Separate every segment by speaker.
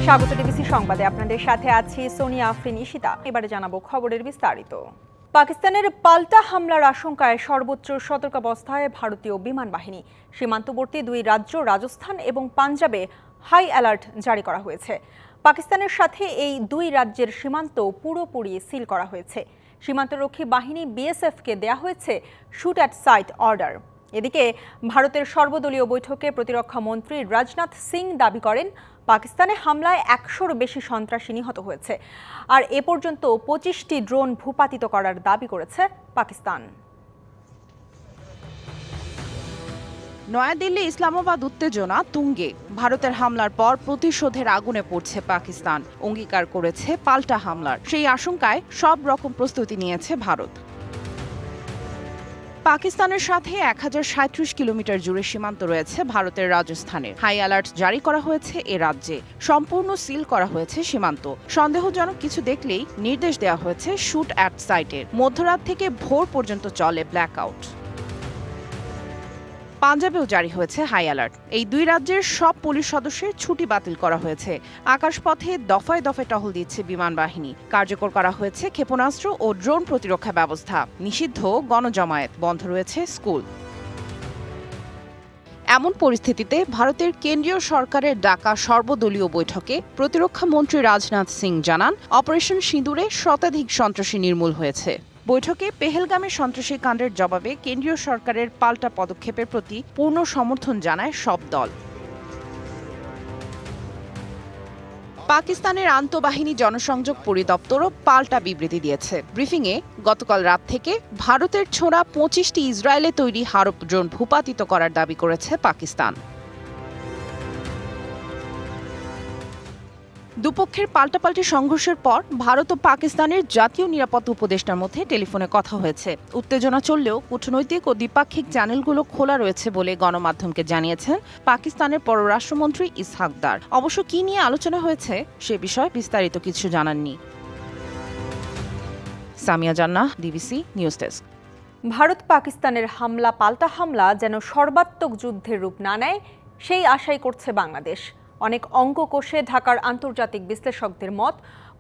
Speaker 1: স্বাগত ডিবিসি সংবাদে আপনাদের সাথে আছি সোনিয়া আফরিন ঈশিতা। এবারে জানাবো খবরের বিস্তারিত। পাকিস্তানের পাল্টা হামলার আশঙ্কায় সর্বোচ্চ সতর্কাবস্থায় ভারতীয় বিমান বাহিনী। সীমান্তবর্তী দুই রাজ্য রাজস্থান এবং পাঞ্জাবে হাই অ্যালার্ট জারি করা হয়েছে। পাকিস্তানের সাথে এই দুই রাজ্যের সীমান্ত পুরোপুরি সিল করা হয়েছে। সীমান্তরক্ষী বাহিনী বিএসএফকে দেয়া হয়েছে শুট অ্যাট সাইট অর্ডার। এদিকে ভারতের সর্বদলীয় বৈঠকে প্রতিরক্ষা মন্ত্রী রাজনাথ সিং দাবি করেন পাকিস্তানে হামলায় ১০০-র বেশি সন্ত্রাসী নিহত হয়েছে, আর এ পর্যন্ত ২৫টি ড্রোন ভূপাতিত করার দাবি করেছে পাকিস্তান।
Speaker 2: নয়াদিল্লি ইসলামাবাদ উত্তেজনা তুঙ্গে। ভারতের হামলার পর প্রতিশোধের আগুনে পড়ছে পাকিস্তান। অঙ্গীকার করেছে পাল্টা হামলার। সেই আশঙ্কায় সব রকম প্রস্তুতি নিয়েছে ভারত। পাকিস্তানের সাথে ১০৩৭ কিলোমিটার জুড়ে সীমান্ত রয়েছে ভারতের রাজস্থানে। হাই অ্যালার্ট জারি করা হয়েছে এ রাজ্যে। সম্পূর্ণ সিল করা হয়েছে সীমান্ত। সন্দেহজনক কিছু দেখলেই নির্দেশ দেওয়া হয়েছে শুট অ্যাট সাইটের। মধ্যরাত থেকে ভোর পর্যন্ত চলে ব্ল্যাকআউট। পাঞ্জাবেও জারি হয়েছে হাই অ্যালার্ট। এই দুই রাজ্যের সব পুলিশ সদস্যের ছুটি বাতিল করা হয়েছে। আকাশপথে দফায় দফায় টহল দিচ্ছে বিমান বাহিনী। কার্যকর করা হয়েছে ক্ষেপণাস্ত্র ও ড্রোন প্রতিরক্ষা ব্যবস্থা। নিষিদ্ধ গণজমায়েত, বন্ধ রয়েছে স্কুল। এমন পরিস্থিতিতে ভারতের কেন্দ্রীয় সরকারের ডাকা সর্বদলীয় বৈঠকে প্রতিরক্ষা মন্ত্রী রাজনাথ সিং জানান, অপারেশন সিঁদুরে শতাধিক সন্ত্রাসী নির্মূল হয়েছে। বৈঠকে পেহেলগামের সন্ত্রাসী কাণ্ডের জবাবে কেন্দ্রীয় সরকারের পাল্টা পদক্ষেপের প্রতি পূর্ণ সমর্থন জানায় সব দল। পাকিস্তানের আন্তঃবাহিনী জনসংযোগ পরিদপ্তরও পাল্টা বিবৃতি দিয়েছে। ব্রিফিংয়ে গতকাল রাত থেকে ভারতের ছোড়া ২৫টি ইসরায়েলে তৈরি হারপ ড্রোন ভূপাতিত করার দাবি করেছে পাকিস্তান। দুপক্ষের পাল্টাপাল্টি সংঘর্ষের পর ভারত ও পাকিস্তানের জাতীয় নিরাপত্তা উপদেষ্টার মধ্যে টেলিফোনে কথা হয়েছে। উত্তেজনা চললেও কূটনৈতিক ও দ্বিপাক্ষিক চ্যানেলগুলো খোলা রয়েছে বলে গণমাধ্যমকে জানিয়েছেন পাকিস্তানের পররাষ্ট্রমন্ত্রী ইসহাক দার। অবশ্য কি নিয়ে আলোচনা হয়েছে সে বিষয়ে বিস্তারিত কিছু জানাননি। সামিয়া জান্নাহ, ডিবিসি নিউজ ডেস্ক।
Speaker 1: ভারত পাকিস্তানের হামলা পাল্টা হামলা যেন সর্বাত্মক যুদ্ধের রূপ না নেয়, সেই আশাই করছে বাংলাদেশ। অনেক অঙ্ক কষে ঢাকার আন্তর্জাতিক বিশ্লেষকদের মত,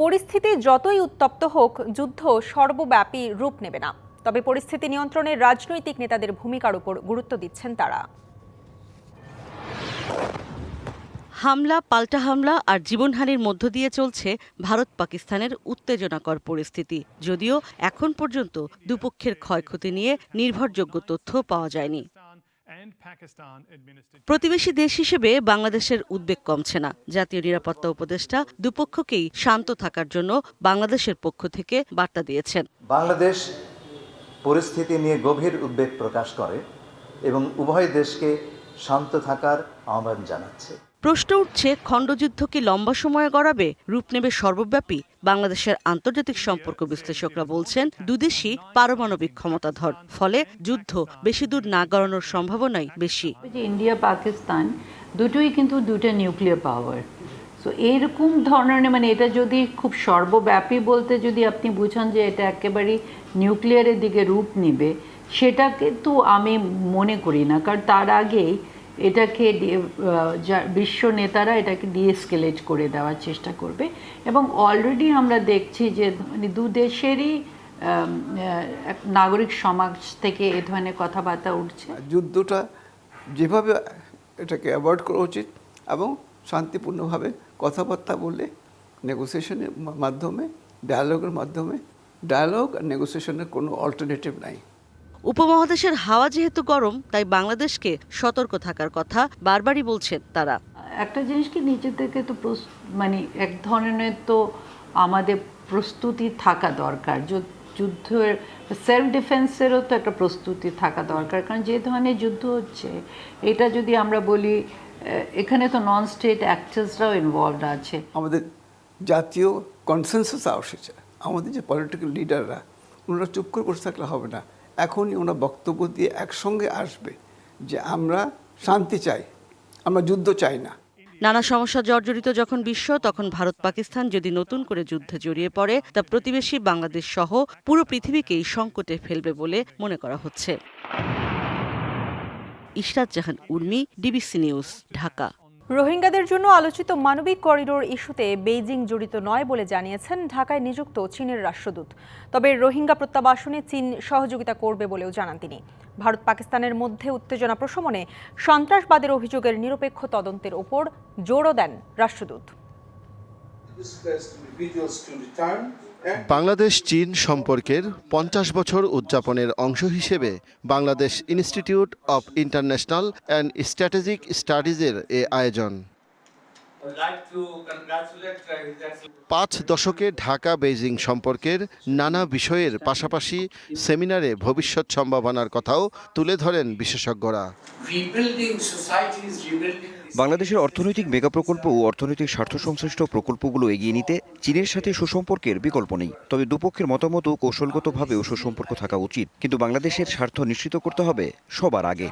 Speaker 1: পরিস্থিতি যতই উত্তপ্ত হোক, যুদ্ধ সর্বব্যাপী রূপ নেবে না। তবে পরিস্থিতি নিয়ন্ত্রণে রাজনৈতিক নেতাদের ভূমিকার উপর গুরুত্ব দিচ্ছেন তারা।
Speaker 3: হামলা, পাল্টা হামলা আর জীবনহানির মধ্য দিয়ে চলছে ভারত পাকিস্তানের উত্তেজনাকর পরিস্থিতি। যদিও এখন পর্যন্ত দুপক্ষের ক্ষয়ক্ষতি নিয়ে নির্ভরযোগ্য তথ্য পাওয়া যায়নি। প্রতিবেশী দেশ হিসেবে বাংলাদেশের উদ্বেগ কমছে না। জাতীয় নিরাপত্তা উপদেষ্টা দুপক্ষকেই শান্ত থাকার জন্য বাংলাদেশের পক্ষ থেকে বার্তা দিয়েছেন।
Speaker 4: বাংলাদেশ পরিস্থিতি নিয়ে গভীর উদ্বেগ প্রকাশ করে এবং উভয় দেশকে শান্ত থাকার আহ্বান জানাচ্ছে।
Speaker 3: প্রশ্ন উঠছে, খণ্ডযুদ্ধ কি লম্বা সময়ে গড়াবে, রূপ নেবে সর্বব্যাপী? বাংলাদেশের আন্তর্জাতিক সম্পর্ক বিশ্লেষকরা বলছেন, দুদেশই পারমাণবিক ক্ষমতাধর, ফলে যুদ্ধ বেশি দূর না গড়ানোর সম্ভাবনাই বেশি।
Speaker 5: ইন্ডিয়া পাকিস্তান দুটোই কিন্তু দুটো নিউক্লিয়ার পাওয়ার। সো এইরকম ধরনের এটা যদি খুব সর্বব্যাপী বলতে যদি আপনি বুঝান যে এটা একেবারেই নিউক্লিয়ারের দিকে রূপ নেবে, সেটাকে তো আমি মনে করি না। কারণ তার আগেই এটাকে বিশ্ব নেতারা এটাকে ডিএসকেলেট করে দেওয়ার চেষ্টা করবে। এবং অলরেডি আমরা দেখছি যে দু দেশেরই নাগরিক সমাজ থেকে এ ধরনের কথাবার্তা উঠছে।
Speaker 6: যুদ্ধটা যেভাবে এটাকে অ্যাভয়েড করা উচিত এবং শান্তিপূর্ণভাবে কথাবার্তা বলে, নেগোসিয়েশনের মাধ্যমে, ডায়ালগের মাধ্যমে। ডায়ালগ আর নেগোসিয়েশনের কোনো অল্টারনেটিভ নাই।
Speaker 3: উপমহাদেশের হাওয়া যেহেতু গরম, তাই বাংলাদেশকে সতর্ক থাকার কথা বারবারই বলছেন তারা।
Speaker 5: একটা জিনিস কি, নিজেদেরকে তো এক ধরনের তো আমাদের প্রস্তুতি থাকা দরকার। যুদ্ধের সেলফ ডিফেন্সেরও তো একটা প্রস্তুতি থাকা দরকার। কারণ যে ধরনের যুদ্ধ হচ্ছে, এটা যদি আমরা বলি, এখানে তো নন স্টেট অ্যাক্টার্সরাও ইনভলভড আছে।
Speaker 6: আমাদের জাতীয় কনসেনসাস আসছে। আমাদের যে পলিটিক্যাল লিডাররা, ওনারা চুপ করে বসে থাকলে হবে না। এখনই ওনার বক্তব্য দিয়ে একসঙ্গে আসবে যে আমরা শান্তি চাই, আমরা যুদ্ধ চাই না।
Speaker 3: নানা সমস্যা জর্জরিত যখন বিশ্ব, তখন ভারত পাকিস্তান যদি নতুন করে যুদ্ধে জড়িয়ে পড়ে, তা প্রতিবেশী বাংলাদেশ সহ পুরো পৃথিবীকেই সংকটে ফেলবে বলে মনে করা হচ্ছে। ইশরাত জাহান উর্মি, ডিবিসি নিউজ, ঢাকা।
Speaker 1: রোহিঙ্গাদের জন্য আলোচিত মানবিক করিডোর ইস্যুতে বেইজিং জড়িত নয় বলে জানিয়েছেন ঢাকায় নিযুক্ত চীনের রাষ্ট্রদূত। তবে রোহিঙ্গা প্রত্যাবাসনে চীন সহযোগিতা করবে বলেও জানান তিনি। ভারত পাকিস্তানের মধ্যে উত্তেজনা প্রশমনে সন্ত্রাসবাদের অভিযোগের নিরপেক্ষ তদন্তের ওপর জোরও দেন রাষ্ট্রদূত।
Speaker 7: বাংলাদেশ চীন সম্পর্কের ৫০ বছর উদযাপনের অংশ হিসেবে Bangladesh institute of international and strategic স্টাডিজের এ আয়োজন। ৫ দশকে ঢাকা বেইজিং সম্পর্কের নানা বিষয়ের পাশাপাশি সেমিনারে ভবিষ্যৎ সম্ভাবনার কথাও তুলে ধরেন বিশেষজ্ঞরা।
Speaker 8: বাংলাদেশের অর্থনৈতিক মেগা প্রকল্প ও অর্থনৈতিক স্বার্থ সংশ্লিষ্ট প্রকল্পগুলো এগিয়ে নিতে চীনের সাথে সুসম্পর্কের বিকল্প নেই। তবে দুপক্ষের মতামত ও কৌশলগতভাবেও সুসম্পর্ক থাকা উচিত, কিন্তু বাংলাদেশের স্বার্থ নিশ্চিত করতে হবে সবার আগে।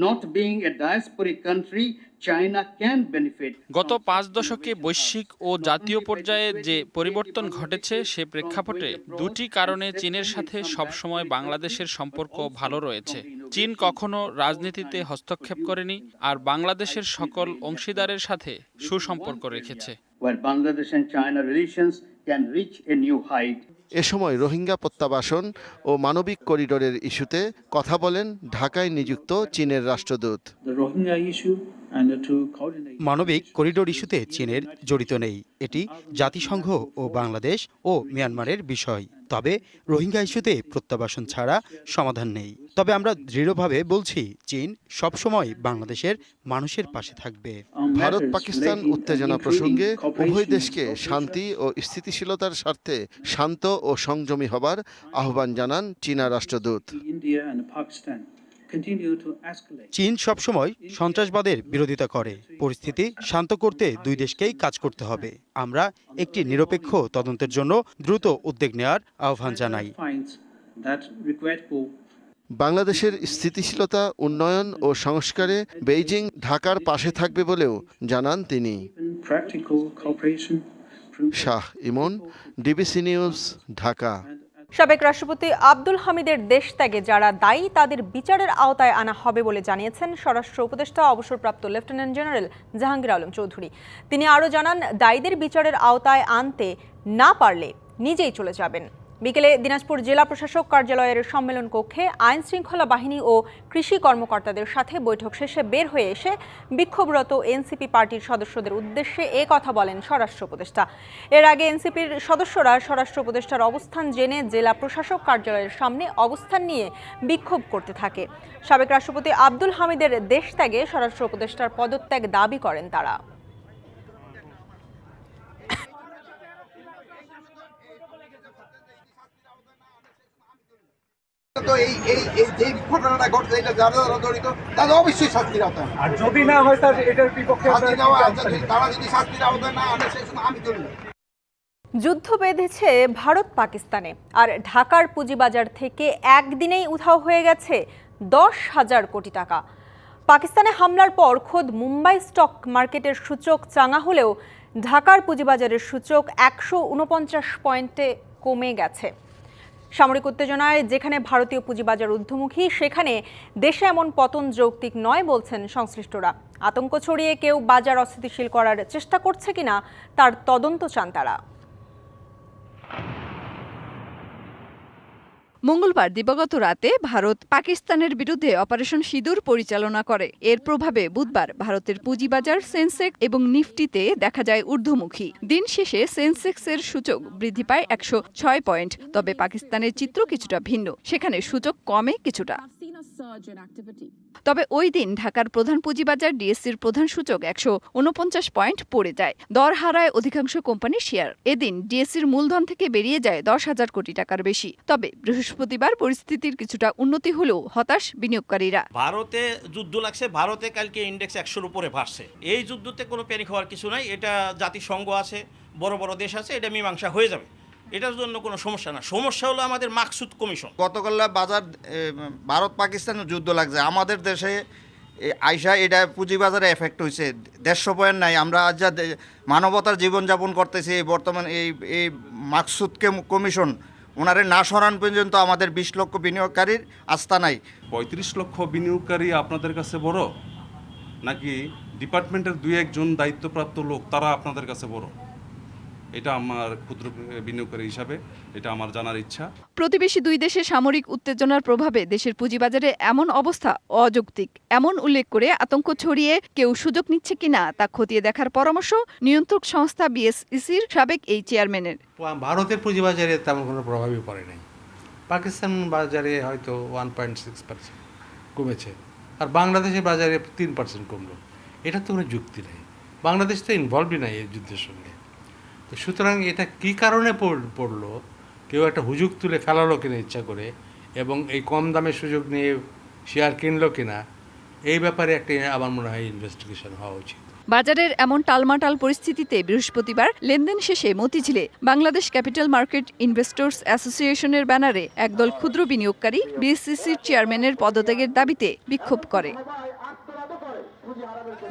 Speaker 9: Not being a diasporic country, China can benefit.
Speaker 10: গত ৫ দশকে বৈশ্বিক ও জাতীয় পর্যায়ে যে পরিবর্তন ঘটেছে সে প্রেক্ষাপটে দুটি কারণে চীনের সাথে সবসময় বাংলাদেশের সম্পর্ক ভালো রয়েছে। চীন কখনো রাজনীতিতে হস্তক্ষেপ করেনি আর বাংলাদেশের সকল অংশীদারের সাথে সুসম্পর্ক রেখেছে।
Speaker 9: Where Bangladesh and China relations can reach a new height.
Speaker 7: এ সময় রোহিঙ্গা প্রত্যাবাসন ও মানবিক করিডোরের ইস্যুতে কথা বলেন ঢাকায় নিযুক্ত চীনের রাষ্ট্রদূত।
Speaker 11: মানবিক করিডোর ইস্যুতে চীনের জড়িত নেই। এটি জাতিসংঘ ও বাংলাদেশ ও মিয়ানমারের বিষয়। তবে রোহিঙ্গা ইস্যুতে প্রত্যাবাসন ছাড়া সমাধান নেই। তবে আমরা দৃঢ়ভাবে বলছি, চীন সবসময় বাংলাদেশের মানুষের পাশে থাকবে।
Speaker 7: ভারত পাকিস্তান উত্তেজনা প্রসঙ্গে উভয় দেশকে শান্তি ও স্থিতিশীলতার স্বার্থে শান্ত ও সংযমী হবার আহ্বান জানান চীনা রাষ্ট্রদূত।
Speaker 11: চীন সবসময় সন্ত্রাসবাদের বিরোধিতা করে। পরিস্থিতি শান্ত করতে দুই দেশকেই কাজ করতে হবে। আমরা একটি নিরপেক্ষ তদন্তের জন্য দ্রুত উদ্যোগ নেওয়ার আহ্বান জানাই।
Speaker 7: বাংলাদেশের স্থিতিশীলতা, উন্নয়ন ও সংস্কারে বেইজিং ঢাকার পাশে থাকবে বলেও জানান তিনি। শাহ ইমন, ডিবিসি নিউজ, ঢাকা।
Speaker 1: সাবেক রাষ্ট্রপতি আব্দুল হামিদের দেশ ত্যাগে যারা দায়ী তাদের বিচারের আওতায় আনা হবে বলে জানিয়েছেন স্বরাষ্ট্র উপদেষ্টা অবসরপ্রাপ্ত লেফটেন্যান্ট জেনারেল জাহাঙ্গীর আলম চৌধুরী। তিনি আরও জানান, দায়ীদের বিচারের আওতায় আনতে না পারলে নিজেই চলে যাবেন। বিকেলে দিনাজপুর জেলা প্রশাসক কার্যালয়ের সম্মেলন কক্ষে আইন শৃঙ্খলা বাহিনী ও কৃষি কর্মকর্তাদের সাথে বৈঠক শেষে বের হয়ে এসে বিক্ষোভরত এনসিপি পার্টির সদস্যদের উদ্দেশ্যে এ কথা বলেন স্বরাষ্ট্র উপদেষ্টা। এর আগে এনসিপির সদস্যরা স্বরাষ্ট্র উপদেষ্টার অবস্থান জেনে জেলা প্রশাসক কার্যালয়ের সামনে অবস্থান নিয়ে বিক্ষোভ করতে থাকে। সাবেক রাষ্ট্রপতি আব্দুল হামিদের দেশ ত্যাগে স্বরাষ্ট্র উপদেষ্টার পদত্যাগ দাবি করেন তারা।
Speaker 12: তো এই ঘটনাটা ঘটছে, এটা যারা জড়িত তাদের অবশ্যই শাস্তির আওতায়, আর যদি না হয় স্যার এটার বিপক্ষে তারা যদি শাস্তির আওতায় না আনে সেই সময় আমি চলি।
Speaker 1: যুদ্ধ বেঁধেছে ভারত পাকিস্তানে, আর ঢাকার পুঁজিবাজার থেকে একদিনেই উধাও হয়ে গেছে 10,000 কোটি টাকা। পাকিস্তানে হামলার পর খোদ মুম্বাই স্টক মার্কেটের সূচক চাঙা হলেও ঢাকার পুঁজিবাজারের সূচক 149 পয়েন্টে কমে গেছে। সামরিক উত্তেজনায় যেখানে ভারতীয় পুঁজিবাজার ঊর্ধ্বমুখী, সেখানে দেশে এমন পতন যৌক্তিক নয় বলছেন সংশ্লিষ্টরা। আতঙ্ক ছড়িয়ে কেউ বাজার অস্থিতিশীল করার চেষ্টা করছে কিনা তার তদন্ত চান তারা।
Speaker 13: মঙ্গলবার দিবাগত রাতে ভারত পাকিস্তানের বিরুদ্ধে অপারেশন সিঁদুর পরিচালনা করে। এর প্রভাবে বুধবার ভারতের পুঁজিবাজার সেন্সেক্স এবং নিফটিতে দেখা যায় ঊর্ধ্বমুখী। দিন শেষে সেন্সেক্সের সূচক বৃদ্ধি পায় 106 পয়েন্ট। তবে পাকিস্তানের চিত্র কিছুটা ভিন্ন, সেখানে সূচক কমে কিছুটা। তবে ওই দিন ঢাকার প্রধান পুঁজিবাজার ডিএসসির প্রধান সূচক 149 পয়েন্ট পড়ে যায়। দর হারায় অধিকাংশ কোম্পানির শেয়ার। এদিন ডিএসসির মূলধন থেকে বেরিয়ে যায় 10,000 কোটি টাকার বেশি। তবে বৃহস্পতিবার পরিস্থিতির কিছুটা উন্নতি হলেও হতাশ বিনিয়োগকারীরা।
Speaker 14: ভারতে যুদ্ধ লাগছে, ভারতে কালকে ইন্ডেক্স 100-র উপরে ভাসছে। এই যুদ্ধতে কোনো প্যানিক হওয়ার কিছু নাই। এটা জাতিসংঘ আছে, বড় বড় দেশ আছে, এটা মীমাংসা হয়ে যাবে। এটার জন্য কোনো সমস্যা না। সমস্যা হলো আমাদের মাকসুদ কমিশন।
Speaker 12: গতকাল বাজার ভারত পাকিস্তানের যুদ্ধ লাগছে, আমাদের দেশে আইসা এটা পুঁজিবাজারে এফেক্ট হয়েছে। 150 পয়েন্ট নাই। আমরা আজ যা মানবতার জীবনযাপন করতেছি বর্তমান এই মাকসুদ কমিশন
Speaker 15: ওনারে না সরান পর্যন্ত আমাদের 20 লক্ষ বিনিয়োগকারীর আস্থা নাই।
Speaker 16: 35 লক্ষ বিনিয়োগকারী আপনাদের কাছে বড়, নাকি ডিপার্টমেন্টের 2-1 দায়িত্বপ্রাপ্ত লোক তারা আপনাদের কাছে বড়? এটা আমার ক্ষুদ্র বিনিয়োগকারী হিসাবে এটা আমার জানার ইচ্ছা।
Speaker 13: প্রতিবেশী দুই দেশের সামরিক উত্তেজনার প্রভাবে দেশের পুঁজিবাজারে এমন অবস্থা অযৌক্তিক এমন উল্লেখ করে আতঙ্ক ছড়িয়ে কেউ সুযোগ নিচ্ছে কিনা তা খতিয়ে দেখার পরামর্শ নিয়ন্ত্রক সংস্থা বিএসইসির সাবেক এই চেয়ারম্যানের।
Speaker 17: ভারতের পুঁজিবাজারে তেমন কোনো প্রভাবই পড়ে নাই। পাকিস্তান বাজারে হয়তো 1.6% কমেছে, আর বাংলাদেশের বাজারে 3% কমলো। এটা তো কোনো যুক্তি নেই, বাংলাদেশ তো ইনভলভই নাই এই যুদ্ধের সঙ্গে। তো সুতরাং এটা কী কারণে পড়লো, কেউ একটা হুজুগ তুলে ফেলালো কিনা ইচ্ছা করে, এবং এই কম দামের সুযোগ নিয়ে শেয়ার কিনলো কিনা, এই ব্যাপারে একটা আমার মনে হয় ইনভেস্টিগেশন হওয়া উচিত।
Speaker 13: বাজারের এমন টালমাটাল পরিস্থিতিতে বৃহস্পতিবার লেনদেন শেষে মতিঝিলে বাংলাদেশ ক্যাপিটাল মার্কেট ইনভেস্টর্স অ্যাসোসিয়েশনের ব্যানারে একদল ক্ষুদ্র বিনিয়োগকারী বিএসইসির চেয়ারম্যানের পদত্যাগের দাবিতে বিক্ষোভ করে।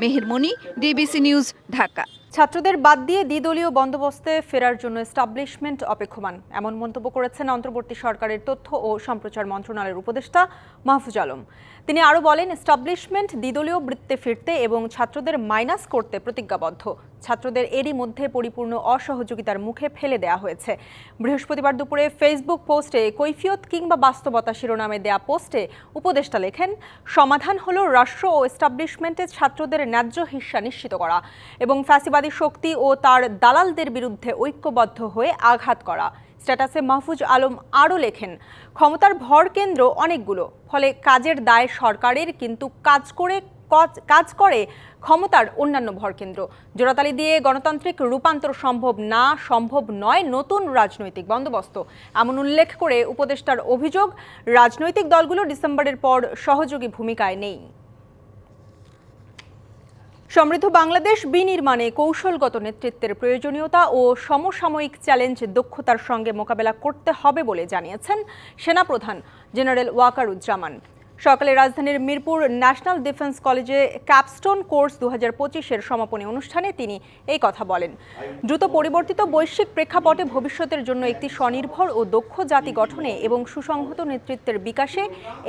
Speaker 13: মেহের মনি, ডিবিসি নিউজ, ঢাকা।
Speaker 1: ছাত্রদের বাদ দিয়ে দ্বিদলীয় বন্দোবস্তে ফেরার জন্য এস্টাবলিশমেন্ট অপেক্ষমান, এমন মন্তব্য করেছেন অন্তর্বর্তী সরকারের তথ্য ও সম্প্রচার মন্ত্রণালয়ের উপদেষ্টা মাহফুজ আলম। তিনি আরও বলেন, এস্টাবলিশমেন্ট দ্বিদলীয় বৃত্তে ফিরতে এবং ছাত্রদের মাইনাস করতে প্রতিজ্ঞাবদ্ধ। ছাত্রদের এরই মধ্যে পরিপূর্ণ অসহযোগিতার মুখে ফেলে দেয়া হয়েছে। বৃহস্পতিবার দুপুরে ফেসবুক পোস্টে কৈফিয়ত কিংবা বাস্তবতা শিরোনামে দেয়া পোস্টে উপদেষ্টা লেখেন, সমাধান হলো রাষ্ট্র ও এস্টাবলিশমেন্টে ছাত্রদের ন্যায্য হিস্সা নিশ্চিত করা এবং ফ্যাসিবাদী শক্তি ও তার দালালদের বিরুদ্ধে ঐক্যবদ্ধ হয়ে আঘাত করা। স্ট্যাটাসে মাহফুজ আলম আরও লেখেন, ক্ষমতার ভর কেন্দ্র অনেকগুলো, ফলে কাজের দায় সরকারের, কিন্তু কাজ করে ক্ষমতার অন্যান্য ভরকেন্দ্র। জোড়াতালি দিয়ে গণতান্ত্রিক রূপান্তর সম্ভব নয় নতুন রাজনৈতিক বন্দোবস্ত, এমন উল্লেখ করে উপদেষ্টার অভিযোগ, রাজনৈতিক দলগুলো ডিসেম্বরের পর সহযোগী ভূমিকায় নেই। সমৃদ্ধ বাংলাদেশ বিনির্মাণে কৌশলগত নেতৃত্বের প্রয়োজনীয়তা ও সমসাময়িক চ্যালেঞ্জ দক্ষতার সঙ্গে মোকাবেলা করতে হবে বলে জানিয়েছেন সেনাপ্রধান জেনারেল ওয়াকারুজ্জামান। সকালে রাজধানীর মিরপুর ন্যাশনাল ডিফেন্স কলেজে ক্যাপস্টোন কোর্স 2025-এর সমাপনী অনুষ্ঠানে তিনি এই কথা বলেন। দ্রুত পরিবর্তিত বৈশ্বিক প্রেক্ষাপটে ভবিষ্যতের জন্য একটি স্বনির্ভর ও দক্ষ জাতি গঠনে এবং সুসংহত নেতৃত্বের বিকাশে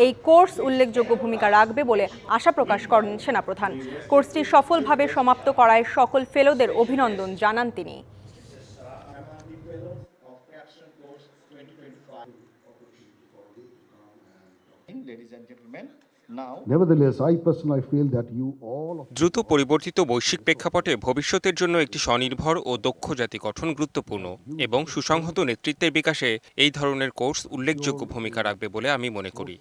Speaker 1: এই কোর্স উল্লেখযোগ্য ভূমিকা রাখবে বলে আশা প্রকাশ করেন সেনাপ্রধান। কোর্সটি সফলভাবে সমাপ্ত করায় সকল ফেলোদের অভিনন্দন জানান তিনি।
Speaker 18: দ্রুত পরিবর্তিত বৈশ্বিক প্রেক্ষাপটে ভবিষ্যতের জন্য একটি স্বনির্ভর ও দক্ষ জাতি গঠন গুরুত্বপূর্ণ এবং সুসংহত নেতৃত্বের বিকাশে এই ধরনের কোর্স উল্লেখযোগ্য ভূমিকা রাখবে বলে আমি মনে করি।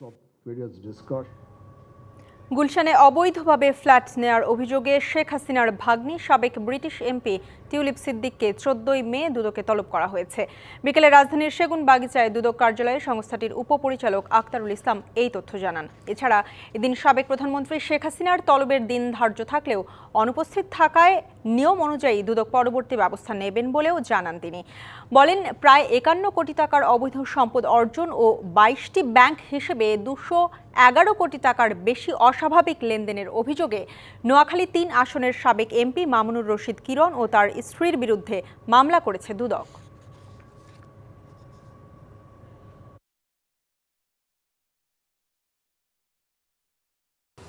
Speaker 1: গুলশানে অবৈধভাবে ফ্ল্যাট নেয়ার অভিযোগে শেখ হাসিনার ভাগ্নি সাবেক ব্রিটিশ এমপি টিউলিপ সিদ্দিককে 14 মে দুদকে তলব করা হয়েছে। বিকেলে রাজধানীর সেগুন বাগিচায় দুদক কার্যালয়ে সংস্থাটির উপপরিচালক আক্তারুল ইসলাম এই তথ্য জানান। এছাড়া এদিন সাবেক প্রধানমন্ত্রী শেখ হাসিনার তলবের দিন ধার্য থাকলেও অনুপস্থিত থাকায় নিয়ম অনুযায়ী দুদক পরবর্তী ব্যবস্থা নেবেন বলেও জানান তিনি। বলেন, প্রায় 51 কোটি টাকার অবৈধ সম্পদ অর্জন ও 22টি ব্যাংক হিসেবে 211 কোটি টাকার বেশি অস্বাভাবিক লেনদেনের অভিযোগে নোয়াখালী 3 আসনের সাবেক এমপি মামুনুর রশিদ কিরণ ও তার স্ত্রীর বিরুদ্ধে মামলা করেছে দুদক।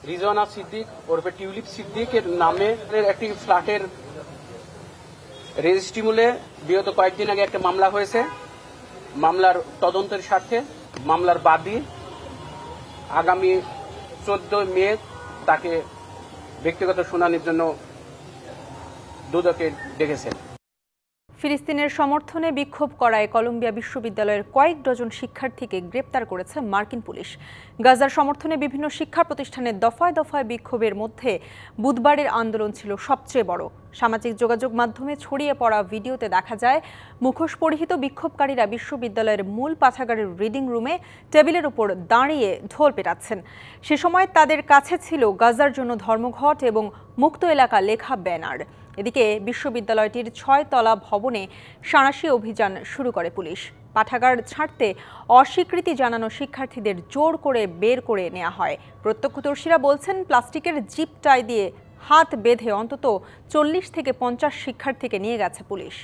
Speaker 19: রিজওয়ানা সিদ্দিক ওরফে টিউলিপ সিদ্দিকের নামে একটি ফ্ল্যাটের রেজিস্ট্রি মূলে বিগত কয়েকদিন আগে একটা মামলা হয়েছে। মামলার তদন্তের স্বার্থে মামলার বাদী আগামী 14 মে তাকে ব্যক্তিগত শুনানির জন্য দুদকে ডেকেছেন।
Speaker 1: ফিলিস্তিনের সমর্থনে বিক্ষোভ করায় কলম্বিয়া বিশ্ববিদ্যালয়ের কয়েক ডজন শিক্ষার্থীকে গ্রেপ্তার করেছে মার্কিন পুলিশ। গাজার সমর্থনে বিভিন্ন শিক্ষা প্রতিষ্ঠানের দফায় দফায় বিক্ষোভের মধ্যে বুধবারের আন্দোলন ছিল সবচেয়ে বড়। সামাজিক যোগাযোগ মাধ্যমে ছড়িয়ে পড়া ভিডিওতে দেখা যায় মুখোশ পরিহিত বিক্ষোভকারীরা বিশ্ববিদ্যালয়ের মূল পাঠাগারের রিডিং রুমে টেবিলের উপর দাঁড়িয়ে ঢোল পেটাচ্ছেন। সে সময় তাদের কাছে ছিল গাজার জন্য ধর্মঘট এবং মুক্ত এলাকা লেখা ব্যানার। এদিকে বিশ্ববিদ্যালয়টির 6 তলা ভবনে সাঁড়াশি অভিযান শুরু করে পুলিশ। পাঠাগার ছাড়তে অস্বীকৃতি জানানো শিক্ষার্থীদের জোর করে বের করে নেওয়া হয়। প্রত্যক্ষদর্শীরা বলছেন, প্লাস্টিকের জিপ টাই দিয়ে হাত বেঁধে অন্তত 40 থেকে 50 শিক্ষার্থীকে নিয়ে গেছে পুলিশ।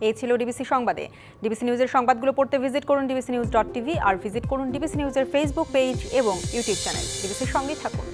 Speaker 1: এই ছিল ডিবিসি সংবাদে। ডিবিসি নিউজের সংবাদগুলো পড়তে ভিজিট করুন dbcnews.tv আর ভিজিট করুন ডিবিসি নিউজের ফেসবুক পেজ এবং ইউটিউব চ্যানেল। ডিবিসির সঙ্গেই থাকুন।